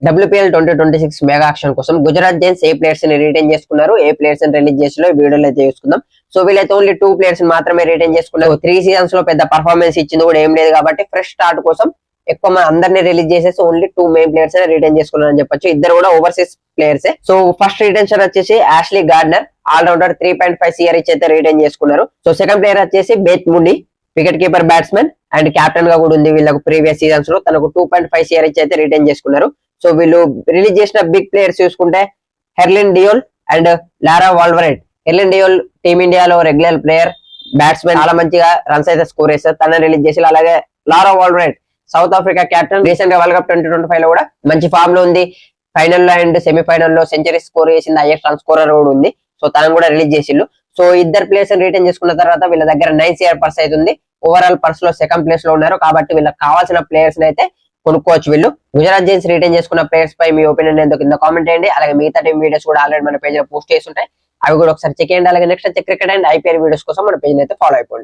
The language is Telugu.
WPL 2026 మెగా యాక్షన్ కోసం గుజరాత్ జైన్స్ ఏ ప్లేయర్స్ ని రిటైన్ చేసుకున్నారు, ఏ ప్లేయర్స్ ని రిలీజ్ చేసిలో వీడియోలో అయితే చూసుకుందాం. సో వీళ్ళైతే ఓన్లీ 2 ప్లేయర్స్ ని మాత్రమే రిటైన్ చేసుకున్నారు. 3 సీజన్స్ లో పెద్ద పర్ఫార్మెన్స్ ఇచ్చింది కూడా ఏం లేదు కాబట్టి ఫ్రెష్ స్టార్ట్ కోసం ఎక్కువ మంది అందరినీ రిలీజ్ చేసేసి ఓన్లీ 2 మెయిన్ ప్లేయర్స్ రిటైన్ చేసుకున్నారని చెప్పొచ్చు. ఇద్దరు కూడా overseas players. So first retention వచ్చేసి యాష్లీ గార్డనర్, ఆల్రౌండర్ 3.5 CR అయితే రిటైన్ చేసుకున్నారు. సో సెకండ్ ప్లేయర్ వచ్చేసి Beth Mooney, wicket keeper batsmen and captain గా కూడా ఉంది వీళ్ళకు. ప్రీవియస్ సీజన్స్ లో తనకు 2.5 CR అయితే రిటైన్ చేసుకున్నారు. సో వీళ్ళు రిలీజ్ చేసిన బిగ్ ప్లేయర్స్ చూసుకుంటే Harleen Deol and Laura Wolvaardt. Harleen Deol టీమిండియాలో రెగ్యులర్ ప్లేయర్, బ్యాట్స్మెన్, చాలా మంచిగా రన్స్ అయితే స్కోర్ చేస్తారు, తనని రిలీజ్ చేసి. అలాగే లారా వాల్వరెట్ సౌత్ ఆఫ్రికా కెప్టెన్, రీసెంట్ గా వరల్డ్ కప్ 2025 లో కూడా మంచి ఫామ్ లో ఉంది. ఫైనల్ లో అండ్ సెమీఫైనల్ లో సెంచరీ స్కోర్ చేసింది, హైయెస్ట్ రన్ స్కోరర్ కూడా ఉంది. సో తనను కూడా రిలీజ్ చేసిళ్ళు. సో ఇద్దరు ప్లేయర్స్ రిటైన్ చేసుకున్న తర్వాత వీళ్ళ దగ్గర 9 CR పర్స్ అవుతుంది. ఓవరాల్ పర్స్ లో సెకండ్ ప్లేస్ లో ఉన్నారు కాబట్టి వీళ్ళకి కావాల్సిన ప్లేయర్స్ అయితే కొనుక్కోవచ్చు వీళ్ళు. గుజరాత్ జైన్స్ రిటైన్ చేసుకున్న ప్లేయర్స్ పై మీ ఒపీనియన్ ఏందో కింద కామెంట్ చేయండి. అలాగే మిగతా టీం వీడియోస్ కూడా ఆల్రెడీ మన పేజ్ లో పోస్ట్ చేస్తుంటాయి, అవి కూడా ఒకసారి చెక్ చేయండి. అలాగే next cricket and IPL videos కోసం మన పేజ్ అయితే ఫాలో అయిపోండి.